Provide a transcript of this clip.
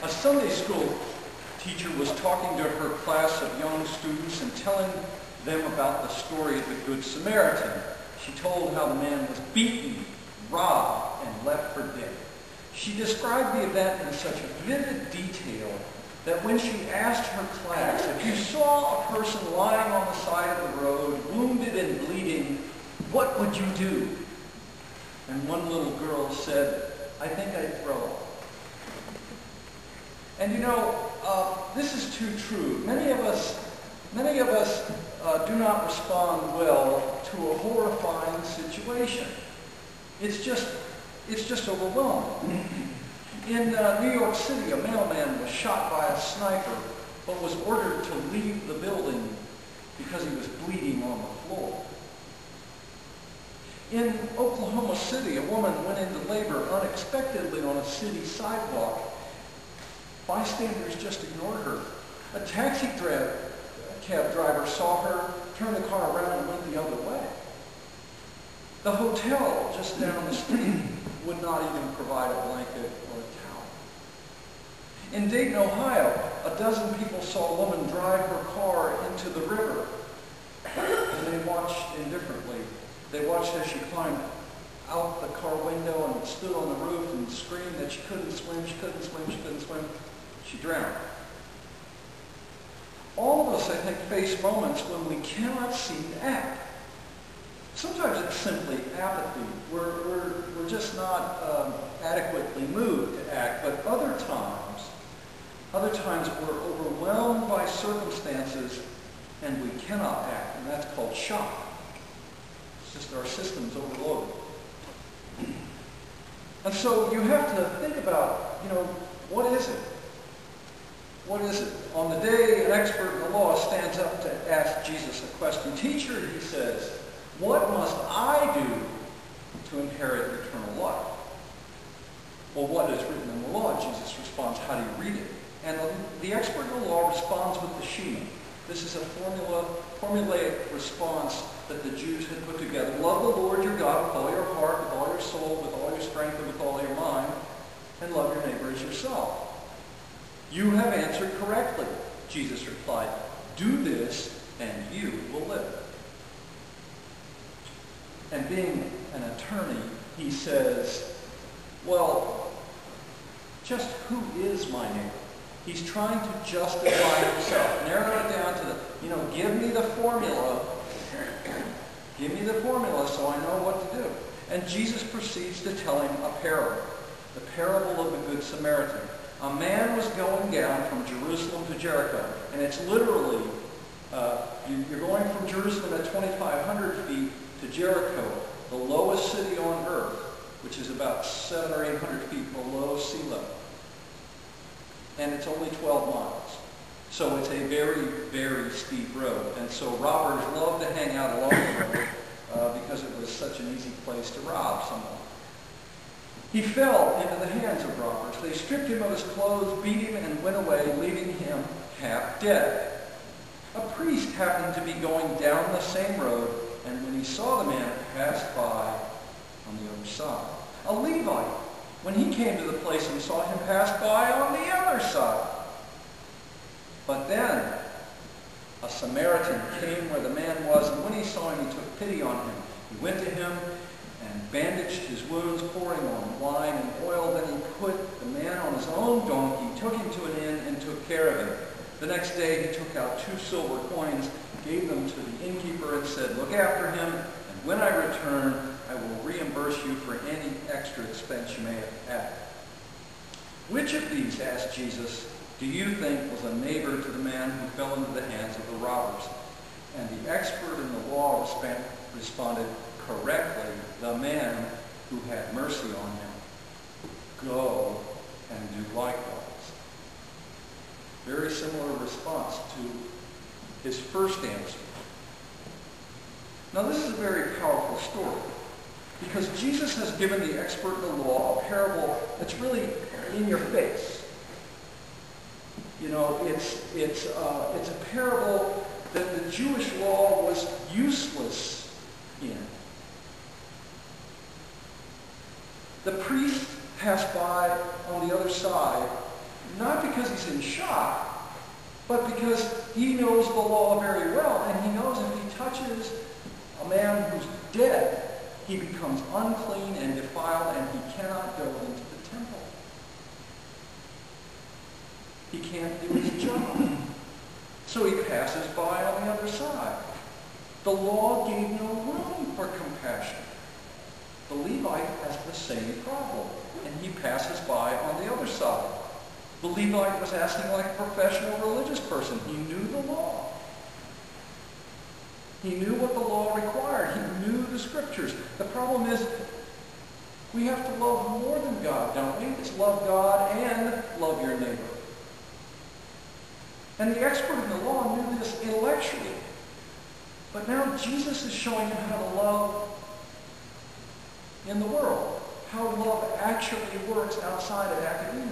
A Sunday school teacher was talking to her class of young students and telling them about the story of the Good Samaritan. She told how the man was beaten, robbed, and left for dead. She described the event in such vivid detail that when she asked her class, if you saw a person lying on the side of the road, wounded and bleeding, what would you do? And one little girl said, I think I'd throw up. And you know, this is too true. Many of us do not respond well to a horrifying situation. It's just overwhelming. In New York City, a mailman was shot by a sniper, but was ordered to leave the building because he was bleeding on the floor. In Oklahoma City, a woman went into labor unexpectedly on a city sidewalk. Bystanders just ignored her. A taxi cab driver saw her, turned the car around, and went the other way. The hotel just down the street would not even provide a blanket or a towel. In Dayton, Ohio, a dozen people saw a woman drive her car into the river, and they watched indifferently. They watched as she climbed out the car window and stood on the roof and screamed that she couldn't swim, she couldn't swim, she couldn't swim. She drowned. All of us, I think, face moments when we cannot seem to act. Sometimes it's simply apathy. We're just not adequately moved to act. But other times we're overwhelmed by circumstances and we cannot act. And that's called shock. It's just our system's overloaded. And so you have to think about, what is it? What is it? On the day an expert in the law stands up to ask Jesus a question, Teacher, he says, what must I do to inherit eternal life? Well, what is written in the law? Jesus responds, how do you read it? And the expert in the law responds with the Shema. This is a formulaic response that the Jews had put together. Love the Lord your God with all your heart, with all your soul, with all your strength, and with all your mind, and love your neighbor as yourself. You have answered correctly, Jesus replied. Do this, and you will live. And being an attorney, he says, well, just who is my neighbor? He's trying to justify himself, narrow it down to give me the formula. Give me the formula so I know what to do. And Jesus proceeds to tell him a parable, the parable of the Good Samaritan. A man was going down from Jerusalem to Jericho, and it's literally, you're going from Jerusalem at 2,500 feet to Jericho, the lowest city on earth, which is about 700 or 800 feet below sea level. And it's only 12 miles. So it's a very, very steep road. And so robbers love to hang out along the road because it was such an easy place to rob someone. He fell into the hands of robbers. They stripped him of his clothes, beat him, and went away, leaving him half dead. A priest happened to be going down the same road, and when he saw the man, passed by on the other side. A Levite, when he came to the place and saw him, pass by on the other side. But then a Samaritan came where the man was, and when he saw him, he took pity on him. He went to him and bandaged his wounds, pouring on wine and oil. Then he put the man on his own donkey, took him to an inn, and took care of him. The next day he took out 2 silver coins, gave them to the innkeeper, and said, look after him, and when I return, I will reimburse you for any extra expense you may have had. Which of these, asked Jesus, do you think was a neighbor to the man who fell into the hands of the robbers? And the expert in the law responded, correctly, the man who had mercy on him. Go and do likewise. Very similar response to his first answer. Now this is a very powerful story because Jesus has given the expert in the law a parable that's really in your face. It's a parable that the Jewish law was useless in. The priest passed by on the other side, not because he's in shock, but because he knows the law very well, and he knows if he touches a man who's dead, he becomes unclean and defiled, and he cannot go into the temple. He can't do his job. So he passes by on the other side. The law gave no room for compassion. The Levite has the same problem, and he passes by on the other side. The Levite was acting like a professional religious person. He knew the law. He knew what the law required. He knew the scriptures. The problem is, we have to love more than God, don't we? It's love God and love your neighbor. And the expert in the law knew this intellectually. But now Jesus is showing him how to love in the world, how love actually works outside of academia.